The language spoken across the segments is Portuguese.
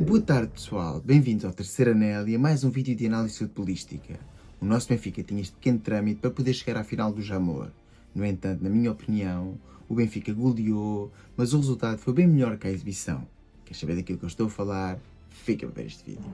Boa tarde, pessoal. Bem-vindos ao Terceiro Anel e a mais um vídeo de análise futebolística. O nosso Benfica tinha este pequeno trâmite para poder chegar à final do Jamor. No entanto, na minha opinião, o Benfica goleou, mas o resultado foi bem melhor que a exibição. Queres saber daquilo que eu estou a falar? Fica para ver este vídeo.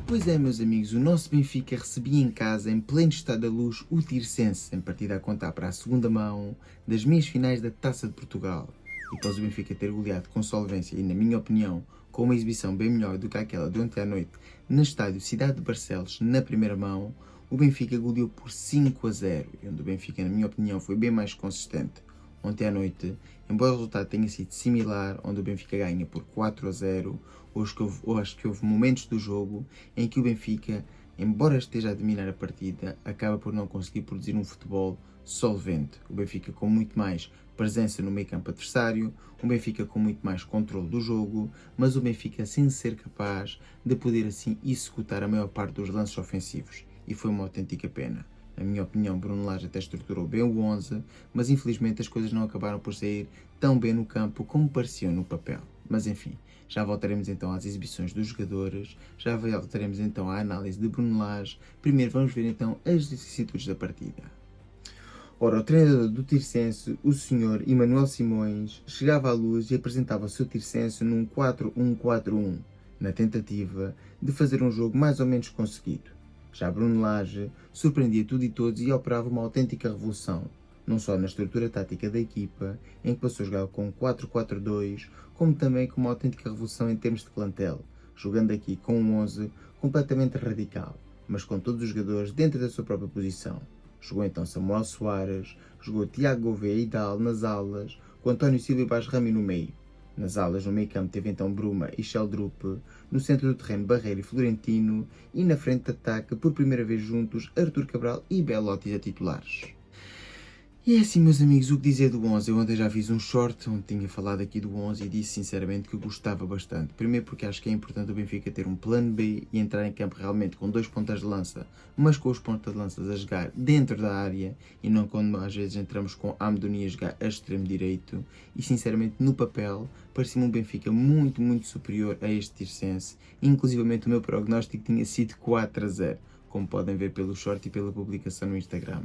Pois é, meus amigos, o nosso Benfica recebia em casa, em pleno estado da luz, o Tirsense, em partida a contar para a segunda mão das meias finais da Taça de Portugal. E após o Benfica ter goleado com solvência e, na minha opinião, com uma exibição bem melhor do que aquela de ontem à noite no estádio Cidade de Barcelos, na primeira mão, o Benfica goleou por 5-0, e onde o Benfica, na minha opinião, foi bem mais consistente. Ontem à noite, embora o resultado tenha sido similar, onde o Benfica ganha por 4-0, acho que houve momentos do jogo em que o Benfica, embora esteja a dominar a partida, acaba por não conseguir produzir um futebol solvente. O Benfica com muito mais presença no meio-campo adversário, o Benfica com muito mais controle do jogo, mas o Benfica sem ser capaz de poder assim executar a maior parte dos lances ofensivos. E foi uma autêntica pena. Na minha opinião, Bruno Lage até estruturou bem o 11, mas infelizmente as coisas não acabaram por sair tão bem no campo como pareciam no papel. Mas enfim, já voltaremos então às exibições dos jogadores, já voltaremos então à análise de Bruno Lage. Primeiro vamos ver então as vicissitudes da partida. Ora, o treinador do Tirsense, o Sr. Emanuel Simões, chegava à luz e apresentava o seu Tirsense num 4-1-4-1, na tentativa de fazer um jogo mais ou menos conseguido. Já Bruno Lage surpreendia tudo e todos e operava uma autêntica revolução, não só na estrutura tática da equipa, em que passou a jogar com 4-4-2, como também com uma autêntica revolução em termos de plantel, jogando aqui com um 11 completamente radical, mas com todos os jogadores dentro da sua própria posição. Jogou então Samuel Soares, jogou Tiago Gouveia e Dal nas alas, com António Silva e Bas Rami no meio. Nas alas, no meio campo, teve então Bruma e Sheldrup, no centro do terreno Barreiro e Florentino, e na frente de ataque, por primeira vez juntos, Artur Cabral e Belotti a titulares. E é assim, meus amigos, o que dizer do 11? Eu ontem já fiz um short onde tinha falado aqui do 11 e disse sinceramente que eu gostava bastante. Primeiro porque acho que é importante o Benfica ter um plano B e entrar em campo realmente com dois pontas de lança, mas com os pontas de lança a jogar dentro da área e não quando às vezes entramos com Amdouni a jogar a extremo direito. E sinceramente no papel parecia-me um Benfica muito superior a este Tirsense. Inclusivamente o meu prognóstico tinha sido 4-0, como podem ver pelo short e pela publicação no Instagram.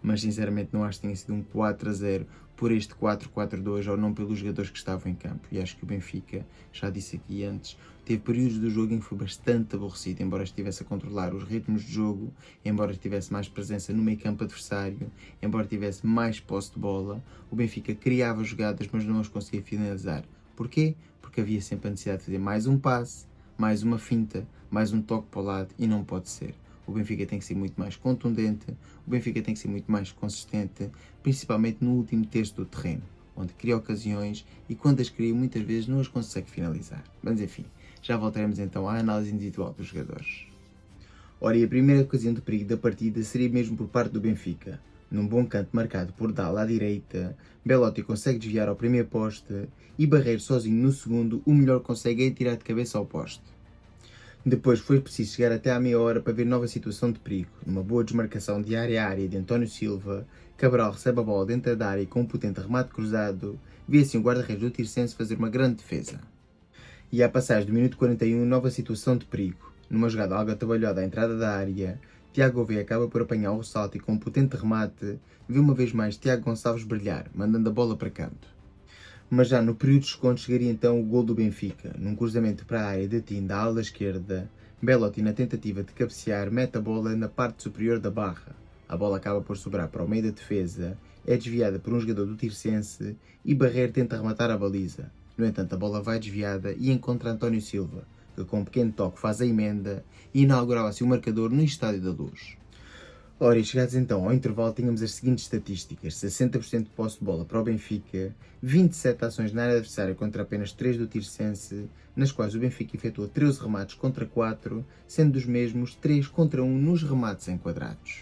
Mas sinceramente não acho que tenha sido um 4-0 por este 4-4-2 ou não pelos jogadores que estavam em campo. E acho que o Benfica, já disse aqui antes, teve períodos do jogo em que foi bastante aborrecido, embora estivesse a controlar os ritmos de jogo, embora tivesse mais presença no meio campo adversário, embora tivesse mais posse de bola, o Benfica criava jogadas mas não as conseguia finalizar. Porquê? Porque havia sempre a necessidade de fazer mais um passe, mais uma finta, mais um toque para o lado e não pode ser. O Benfica tem que ser muito mais contundente, o Benfica tem que ser muito mais consistente, principalmente no último terço do terreno, onde cria ocasiões e quando as cria muitas vezes não as consegue finalizar. Mas enfim, já voltaremos então à análise individual dos jogadores. Ora, e a primeira ocasião de perigo da partida seria mesmo por parte do Benfica. Num bom canto marcado por Dal à direita, Belotti consegue desviar ao primeiro poste e Barreiro sozinho no segundo, o melhor consegue tirar de cabeça ao poste. Depois foi preciso chegar até à meia hora para ver nova situação de perigo. Numa boa desmarcação de área a área de António Silva, Cabral recebe a bola dentro da área e com um potente remate cruzado, vê assim o guarda-redes do Tirsense fazer uma grande defesa. E à passagem do minuto 41, nova situação de perigo. Numa jogada algo atabalhoada à entrada da área, Tiago Gouveia acaba por apanhar o ressalto e com um potente remate, vê uma vez mais Tiago Gonçalves brilhar, mandando a bola para canto. Mas já no período de desconto chegaria então o gol do Benfica, num cruzamento para a área de Tim da ala esquerda. Belotti, na tentativa de cabecear, mete a bola na parte superior da barra. A bola acaba por sobrar para o meio da defesa, é desviada por um jogador do Tirsense e Barreiro tenta rematar a baliza. No entanto, a bola vai desviada e encontra António Silva, que com um pequeno toque faz a emenda e inaugurava assim o marcador no Estádio da Luz. Ora, e chegados então ao intervalo, tínhamos as seguintes estatísticas: 60% de posse de bola para o Benfica, 27 ações na área adversária contra apenas 3 do Tirsense, nas quais o Benfica efetuou 13 remates contra 4, sendo dos mesmos 3 contra 1 nos remates enquadrados.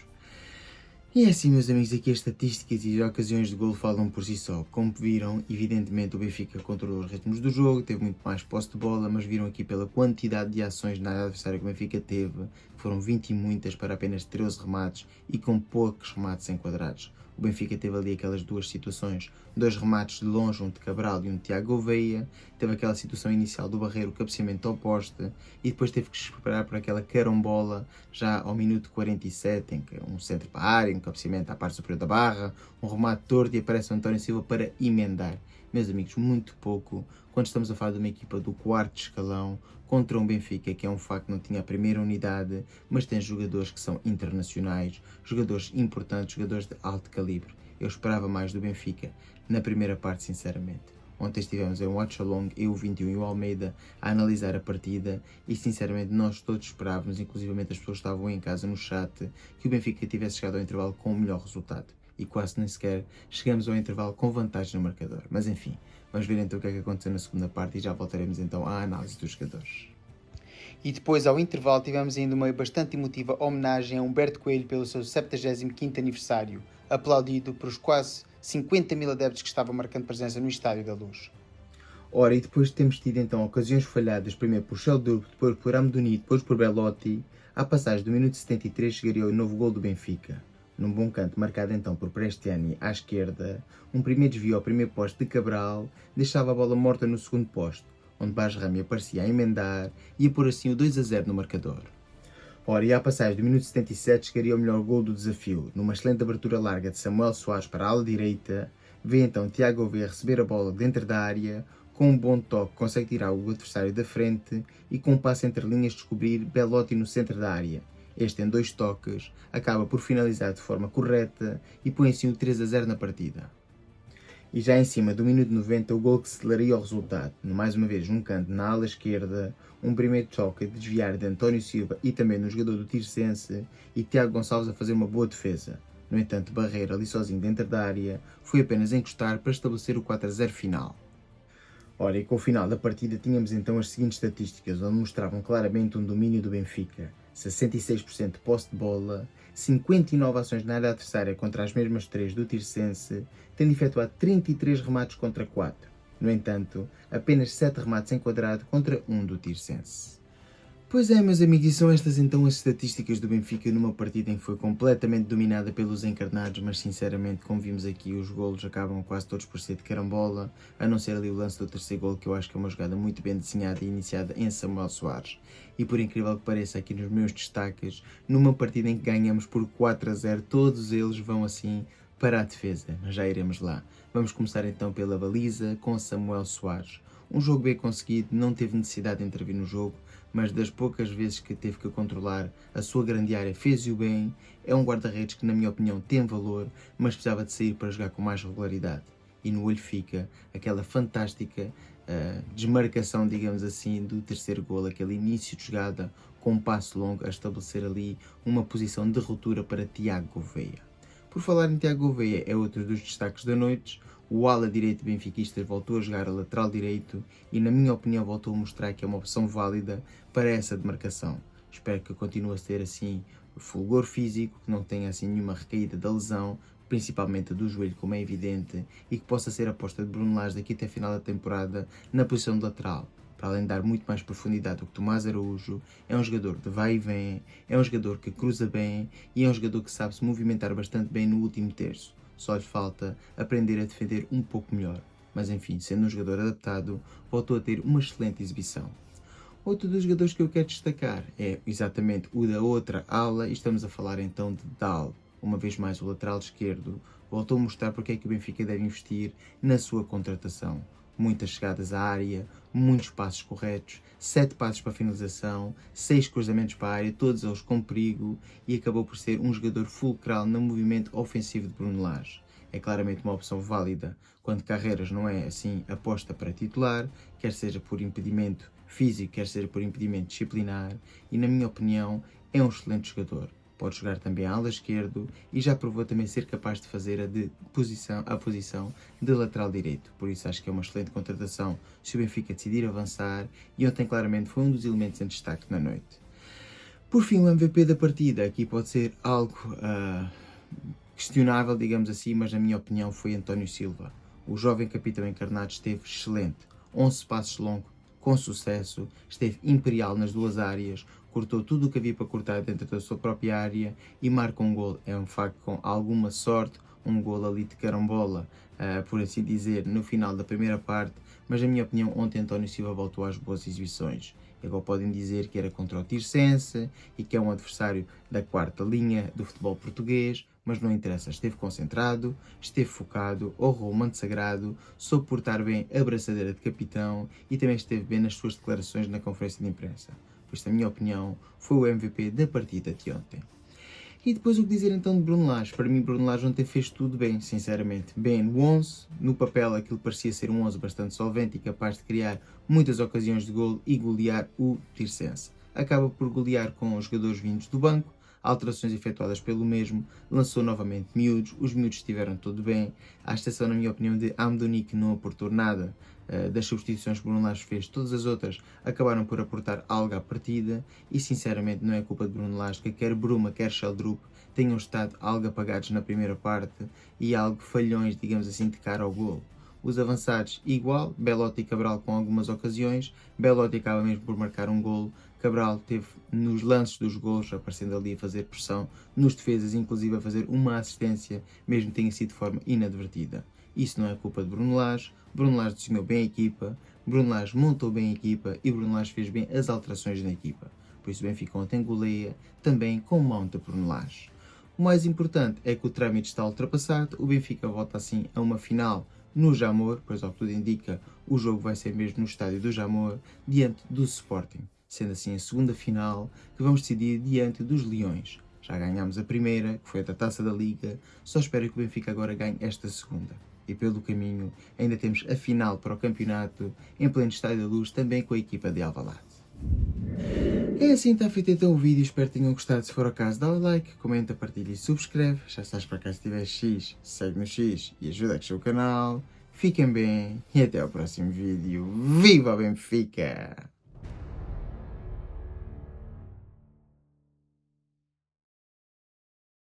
E é assim, meus amigos, aqui as estatísticas e as ocasiões de gol falam por si só. Como viram, evidentemente o Benfica controlou os ritmos do jogo, teve muito mais posse de bola, mas viram aqui pela quantidade de ações na área adversária que o Benfica teve, foram 20 e muitas para apenas 13 remates e com poucos remates enquadrados. O Benfica teve ali aquelas duas situações, dois remates de longe, um de Cabral e um de Tiago Gouveia, teve aquela situação inicial do Barreiro, cabeceamento ao poste, e depois teve que esperar por aquela carambola já ao minuto 47, em que um centro para a área, um cabeceamento à parte superior da barra, um remate torto e aparece o António Silva para emendar. Meus amigos, muito pouco, quando estamos a falar de uma equipa do quarto escalão, contra um Benfica que é um facto não tinha a primeira unidade, mas tem jogadores que são internacionais, jogadores importantes, jogadores de alto calibre. Eu esperava mais do Benfica na primeira parte, sinceramente. Ontem estivemos em Watch Along, eu, o 21 e o Almeida, a analisar a partida e, sinceramente, nós todos esperávamos, inclusive as pessoas que estavam em casa no chat, que o Benfica tivesse chegado ao intervalo com o melhor resultado. E quase nem sequer chegamos ao intervalo com vantagem no marcador. Mas enfim, vamos ver então o que é que aconteceu na segunda parte e já voltaremos então à análise dos jogadores. E depois, ao intervalo, tivemos ainda uma bastante emotiva homenagem a Humberto Coelho pelo seu 75º aniversário, aplaudido por os quase 50 mil adeptos que estavam marcando presença no Estádio da Luz. Ora, e depois temos tido então ocasiões falhadas, primeiro por Sheldurp, depois por Amdouni, depois por Belotti. À passagem do minuto 73 chegaria o novo gol do Benfica. Num bom canto, marcado então por Prestiani à esquerda, um primeiro desvio ao primeiro poste de Cabral, deixava a bola morta no segundo poste, onde Basrami aparecia a emendar e a pôr assim o 2-0 no marcador. Ora, e à passagem do minuto 77 chegaria o melhor gol do desafio. Numa excelente abertura larga de Samuel Soares para a ala direita, vê então Tiago Gouveia receber a bola dentro da área, com um bom toque consegue tirar o adversário da frente e com um passo entre linhas descobrir Belotti no centro da área. Este, em dois toques, acaba por finalizar de forma correta e põe assim o 3-0 na partida. E já em cima do minuto 90, o gol que aceleraria o resultado. Mais uma vez, um canto na ala esquerda, um primeiro toque a desviar de António Silva e também no jogador do Tirsense e Tiago Gonçalves a fazer uma boa defesa. No entanto, Barreira, ali sozinho dentro da área, foi apenas encostar para estabelecer o 4-0 final. Ora, e com o final da partida tínhamos então as seguintes estatísticas, onde mostravam claramente um domínio do Benfica. 66% de posse de bola, 59 ações na área adversária contra as mesmas 3 do Tirsense, tendo efetuado 33 remates contra 4. No entanto, apenas 7 remates enquadrado contra 1 do Tirsense. Pois é, meus amigos, e são estas então as estatísticas do Benfica numa partida em que foi completamente dominada pelos encarnados, mas sinceramente, como vimos aqui, os golos acabam quase todos por ser de carambola, a não ser ali o lance do terceiro golo, que eu acho que é uma jogada muito bem desenhada e iniciada em Samuel Soares. E por incrível que pareça, aqui nos meus destaques, numa partida em que ganhamos por 4-0, todos eles vão assim para a defesa, mas já iremos lá. Vamos começar então pela baliza com Samuel Soares. Um jogo bem conseguido, não teve necessidade de intervir no jogo, mas das poucas vezes que teve que controlar a sua grande área fez-o bem. É um guarda-redes que, na minha opinião, tem valor, mas precisava de sair para jogar com mais regularidade. E no olho fica aquela fantástica desmarcação, digamos assim, do terceiro golo, aquele início de jogada com um passo longo a estabelecer ali uma posição de ruptura para Tiago Gouveia. Por falar em Tiago Gouveia, é outro dos destaques da noite. O ala direito benfiquista voltou a jogar a lateral direito e, na minha opinião, voltou a mostrar que é uma opção válida para essa demarcação. Espero que continue a ter assim fulgor físico, que não tenha assim nenhuma recaída da lesão, principalmente do joelho, como é evidente, e que possa ser a aposta de Bruno Lage daqui até a final da temporada na posição de lateral. Para além de dar muito mais profundidade do que Tomás Araújo, é um jogador de vai e vem, é um jogador que cruza bem e é um jogador que sabe se movimentar bastante bem no último terço. Só lhe falta aprender a defender um pouco melhor. Mas enfim, sendo um jogador adaptado, voltou a ter uma excelente exibição. Outro dos jogadores que eu quero destacar é exatamente o da outra ala, e estamos a falar então de Dal. Uma vez mais o lateral esquerdo voltou a mostrar porque é que o Benfica deve investir na sua contratação. Muitas chegadas à área, muitos passos corretos, 7 passos para a finalização, 6 cruzamentos para a área, todos eles com perigo, e acabou por ser um jogador fulcral no movimento ofensivo de Bruno Lage. É claramente uma opção válida quando Carreiras não é assim aposta para titular, quer seja por impedimento físico, quer seja por impedimento disciplinar, e na minha opinião é um excelente jogador. Pode jogar também à ala esquerdo e já provou também ser capaz de fazer a posição de lateral direito. Por isso acho que é uma excelente contratação se o Benfica decidir avançar, e ontem claramente foi um dos elementos em destaque na noite. Por fim, o MVP da partida aqui pode ser algo questionável, digamos assim, mas na minha opinião foi António Silva. O jovem capitão encarnado esteve excelente, 11 passos longos, com sucesso, esteve imperial nas duas áreas, cortou tudo o que havia para cortar dentro da sua própria área e marca um gol. É um facto com alguma sorte, um gol ali de carambola, por assim dizer, no final da primeira parte, mas na minha opinião ontem António Silva voltou às boas exibições. Agora podem dizer que era contra o Tirsense e que é um adversário da quarta linha do futebol português, mas não interessa, esteve concentrado, esteve focado, honrou o manto sagrado, soube portar bem a braçadeira de capitão e também esteve bem nas suas declarações na conferência de imprensa. Por isso, na minha opinião, foi o MVP da partida de ontem. E depois o que dizer então de Bruno Lage? Para mim, Bruno Lage ontem fez tudo bem, sinceramente. Bem no 11, no papel aquilo parecia ser um 11 bastante solvente e capaz de criar muitas ocasiões de golo e golear o Tirsense. Acaba por golear com os jogadores vindos do banco, alterações efetuadas pelo mesmo, lançou novamente miúdos, os miúdos estiveram tudo bem, à exceção, na minha opinião, de Amdouni, que não aportou nada das substituições que Bruno Lage fez. Todas as outras acabaram por aportar algo à partida e, sinceramente, não é culpa de Bruno Lage, que quer Bruma, quer Sheldrup tenham estado algo apagados na primeira parte e algo falhões, digamos assim, de cara ao golo. Os avançados igual, Belotti e Cabral com algumas ocasiões, Belotti acaba mesmo por marcar um golo, Cabral teve nos lances dos golos, aparecendo ali a fazer pressão, nos defesas, inclusive a fazer uma assistência, mesmo que tenha sido de forma inadvertida. Isso não é culpa de Bruno Lage desenhou bem a equipa, Bruno Lage montou bem a equipa e Bruno Lage fez bem as alterações na equipa. Por isso o Benfica ontem goleia, também com mão de Bruno Lage. O mais importante é que o trâmite está ultrapassado, o Benfica volta assim a uma final no Jamor, pois ao que tudo indica o jogo vai ser mesmo no estádio do Jamor, diante do Sporting, sendo assim a segunda final que vamos decidir diante dos Leões. Já ganhámos a primeira, que foi a da Taça da Liga, só espero que o Benfica agora ganhe esta segunda. E pelo caminho ainda temos a final para o campeonato em pleno Estádio da Luz, também com a equipa de Alvalade. É assim, está feito então o vídeo, espero que tenham gostado. Se for o caso, dá o like, comenta, partilha e subscreve. Já estás para cá, se tiver X, segue no X e ajuda a crescer o canal. Fiquem bem e até ao próximo vídeo. Viva o Benfica!